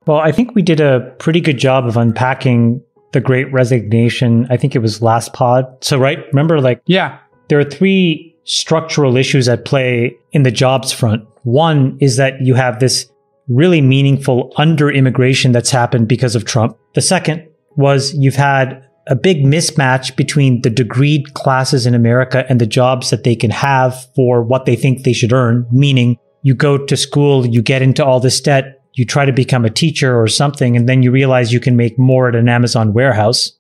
Well, I think we did a pretty good job of unpacking the Great Resignation. I think it was last pod. So, right? Remember, there are three structural issues at play in the jobs front. One is that you have this really meaningful under-immigration that's happened because of Trump. The second was you've had a big mismatch between the degreed classes in America and the jobs that they can have for what they think they should earn, meaning you go to school, you get into all this debt, you try to become a teacher or something, and then you realize you can make more at an Amazon warehouse.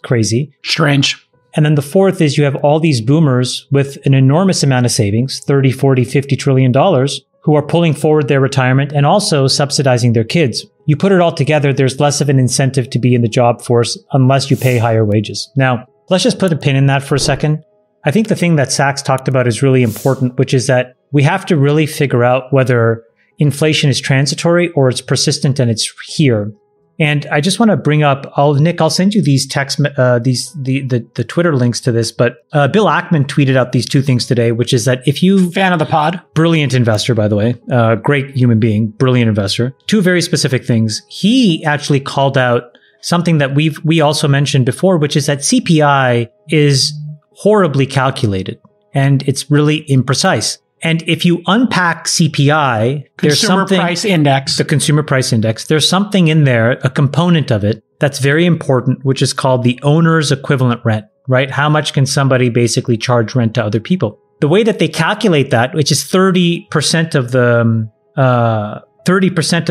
Crazy. Strange. And then the fourth is you have all these boomers with an enormous amount of savings, 30, 40, 50 trillion dollars, who are pulling forward their retirement and also subsidizing their kids. You put it all together, there's less of an incentive to be in the job force unless you pay higher wages. Now, let's just put a pin in that for a second. I think the thing that Sachs talked about is really important, which is that we have to really figure out whether inflation is transitory or it's persistent and it's here. And I just want to bring up, Nick, I'll send you these the Twitter links to this, but Bill Ackman tweeted out these two things today, which is that if you... Fan of the pod. Brilliant investor, by the way. Great human being, brilliant investor. Two very specific things. He actually called out something that we also mentioned before, which is that CPI is horribly calculated and it's really imprecise. And if you unpack CPI, there's something... Price Index. The Consumer Price Index. There's something in there, a component of it, that's very important, which is called the owner's equivalent rent, right? How much can somebody basically charge rent to other people? The way that they calculate that, which is 30% of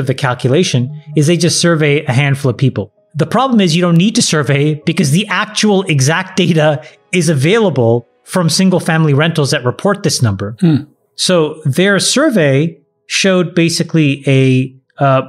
the calculation, is they just survey a handful of people. The problem is you don't need to survey because the actual exact data is available from single family rentals that report this number. So their survey showed basically a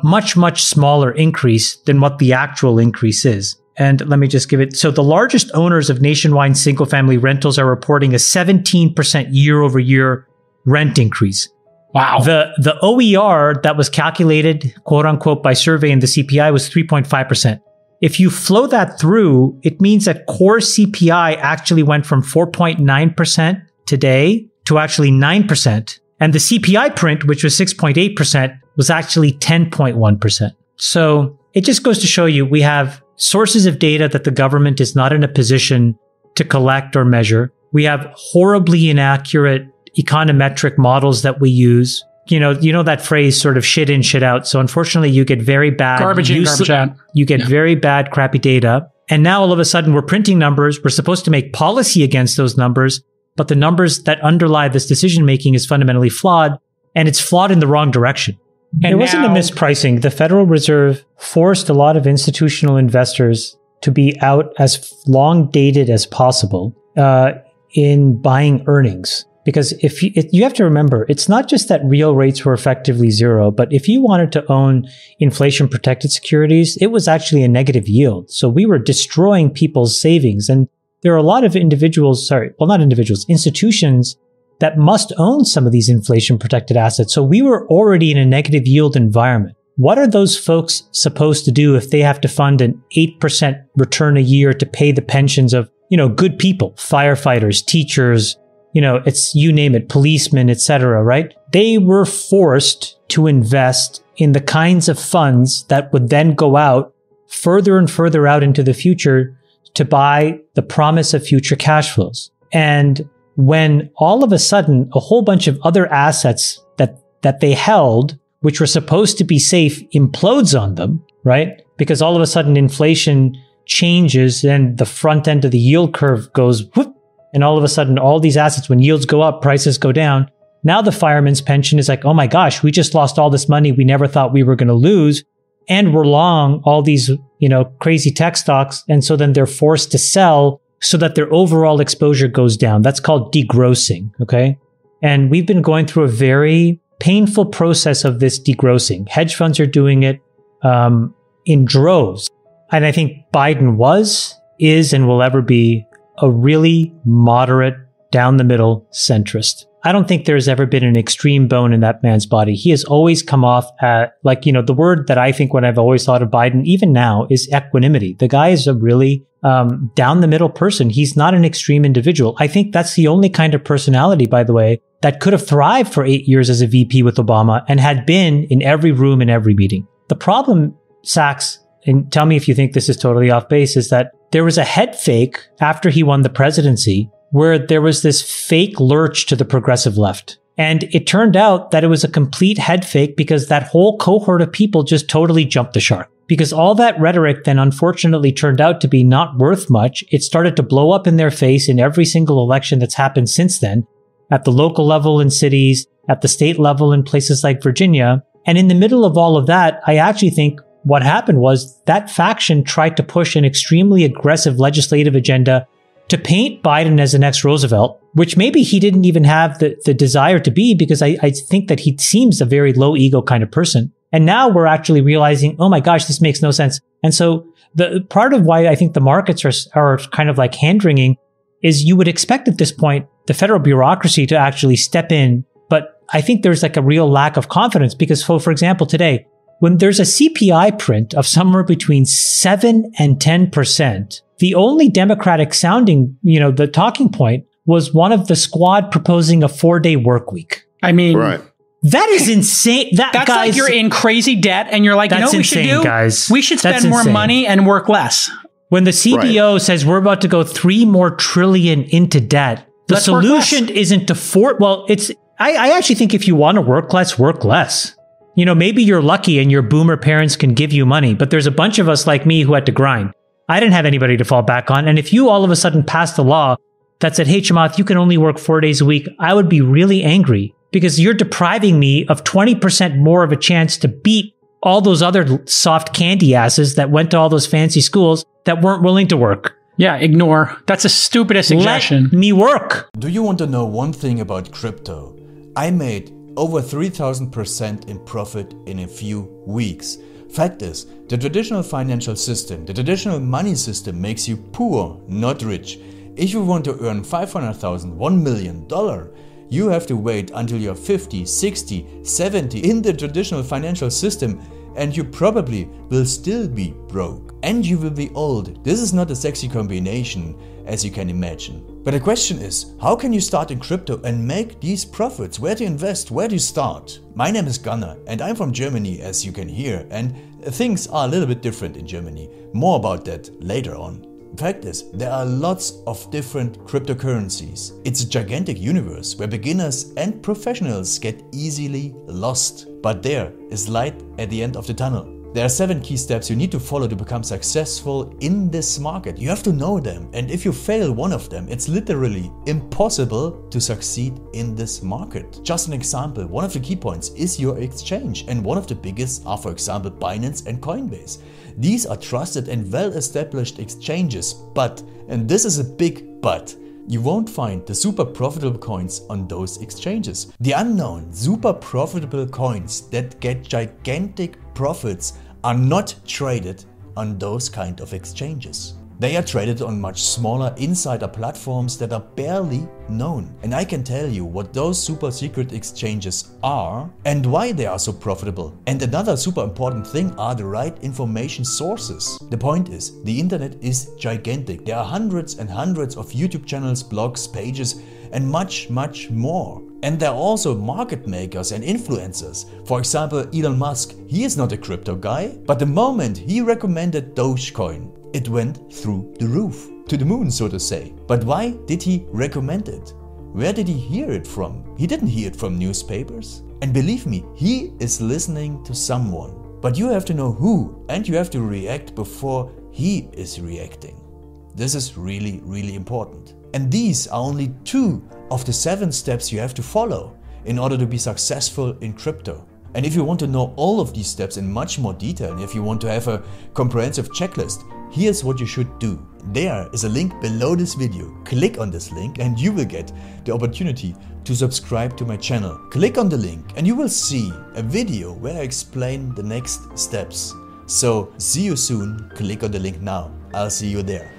much, much smaller increase than what the actual increase is. And let me just give it. So the largest owners of nationwide single family rentals are reporting a 17% year over year rent increase. Wow. The OER that was calculated, quote unquote, by survey in the CPI was 3.5%. If you flow that through, it means that core CPI actually went from 4.9% today to actually 9%. And the CPI print, which was 6.8%, was actually 10.1%. So it just goes to show you we have sources of data that the government is not in a position to collect or measure. We have horribly inaccurate econometric models that we use. You know that phrase sort of shit in, shit out. So unfortunately, you get very bad garbage in, garbage out. You get very bad, crappy data. And now all of a sudden we're printing numbers. We're supposed to make policy against those numbers, but the numbers that underlie this decision making is fundamentally flawed, and it's flawed in the wrong direction. And it wasn't a mispricing. The Federal Reserve forced a lot of institutional investors to be out as long dated as possible in buying earnings. Because if you have to remember, it's not just that real rates were effectively zero, but if you wanted to own inflation-protected securities, it was actually a negative yield. So we were destroying people's savings. And there are a lot of institutions that must own some of these inflation-protected assets. So we were already in a negative yield environment. What are those folks supposed to do if they have to fund an 8% return a year to pay the pensions of, good people, firefighters, teachers, it's you name it, policemen, etc., right? They were forced to invest in the kinds of funds that would then go out further and further out into the future to buy the promise of future cash flows. And when all of a sudden a whole bunch of other assets that they held, which were supposed to be safe, implodes on them, right? Because all of a sudden inflation changes and the front end of the yield curve goes whoop. And all of a sudden, all these assets, when yields go up, prices go down. Now the fireman's pension is like, oh my gosh, we just lost all this money we never thought we were going to lose. And we're long all these, crazy tech stocks. And so then they're forced to sell so that their overall exposure goes down. That's called degrossing. Okay. And we've been going through a very painful process of this degrossing. Hedge funds are doing it in droves. And I think Biden is, and will ever be a really moderate, down the middle centrist. I don't think there's ever been an extreme bone in that man's body. He has always come off at, the word that I think when I've always thought of Biden, even now, is equanimity. The guy is a really down the middle person. He's not an extreme individual. I think that's the only kind of personality, by the way, that could have thrived for 8 years as a VP with Obama and had been in every room in every meeting. The problem Sachs, and tell me if you think this is totally off base, is that there was a head fake after he won the presidency where there was this fake lurch to the progressive left. And it turned out that it was a complete head fake because that whole cohort of people just totally jumped the shark. Because all that rhetoric then unfortunately turned out to be not worth much. It started to blow up in their face in every single election that's happened since then, at the local level in cities, at the state level in places like Virginia. And in the middle of all of that, I actually think what happened was that faction tried to push an extremely aggressive legislative agenda to paint Biden as the next Roosevelt, which maybe he didn't even have the desire to be, because I think that he seems a very low ego kind of person. And now we're actually realizing, oh my gosh, this makes no sense. And so the part of why I think the markets are kind of like hand-wringing is you would expect at this point the federal bureaucracy to actually step in. But I think there's like a real lack of confidence because, for example, today, when there's a CPI print of somewhere between 7 and 10%, the only Democratic sounding, the talking point was one of the squad proposing a 4-day work week. I mean, right. That is insane. That's guys, like you're in crazy debt and you're like, you know what we should do? Guys. We should spend more money and work less. When the CBO says we're about to go $3 more trillion into debt, the solution isn't to I actually think if you want to work less. Maybe you're lucky and your boomer parents can give you money, but there's a bunch of us like me who had to grind. I didn't have anybody to fall back on. And if you all of a sudden passed a law that said, hey, Chamath, you can only work 4 days a week, I would be really angry because you're depriving me of 20% more of a chance to beat all those other soft candy asses that went to all those fancy schools that weren't willing to work. Yeah, ignore. That's the stupidest suggestion. Let me work. Do you want to know one thing about crypto? I made over 3,000% in profit in a few weeks. Fact is, the traditional financial system, the traditional money system makes you poor, not rich. If you want to earn $500,000, $1 million, you have to wait until you're 50, 60, 70 in the traditional financial system, and you probably will still be broke. And you will be old. This is not a sexy combination, as you can imagine. But the question is, how can you start in crypto and make these profits? Where to invest? Where to start? My name is Gunnar and I'm from Germany, as you can hear, and things are a little bit different in Germany. More about that later on. Fact is, there are lots of different cryptocurrencies. It's a gigantic universe where beginners and professionals get easily lost. But there is light at the end of the tunnel. There are 7 key steps you need to follow to become successful in this market. You have to know them, and if you fail one of them, it's literally impossible to succeed in this market. Just an example, one of the key points is your exchange, and one of the biggest are, for example, Binance and Coinbase. These are trusted and well-established exchanges, but, and this is a big but, you won't find the super profitable coins on those exchanges. The unknown super profitable coins that get gigantic profits are not traded on those kind of exchanges. They are traded on much smaller insider platforms that are barely known. And I can tell you what those super secret exchanges are and why they are so profitable. And another super important thing are the right information sources. The point is, the internet is gigantic. There are hundreds and hundreds of YouTube channels, blogs, pages, and much more. And there are also market makers and influencers. For example, Elon Musk, he is not a crypto guy, but the moment he recommended Dogecoin, it went through the roof, to the moon, so to say. But why did he recommend it? Where did he hear it from? He didn't hear it from newspapers. And believe me, he is listening to someone. But you have to know who, and you have to react before he is reacting. This is really, really important. And these are only 2 of the 7 steps you have to follow in order to be successful in crypto. And if you want to know all of these steps in much more detail, and if you want to have a comprehensive checklist, here's what you should do. There is a link below this video. Click on this link and you will get the opportunity to subscribe to my channel. Click on the link and you will see a video where I explain the next steps. So see you soon. Click on the link now. I'll see you there.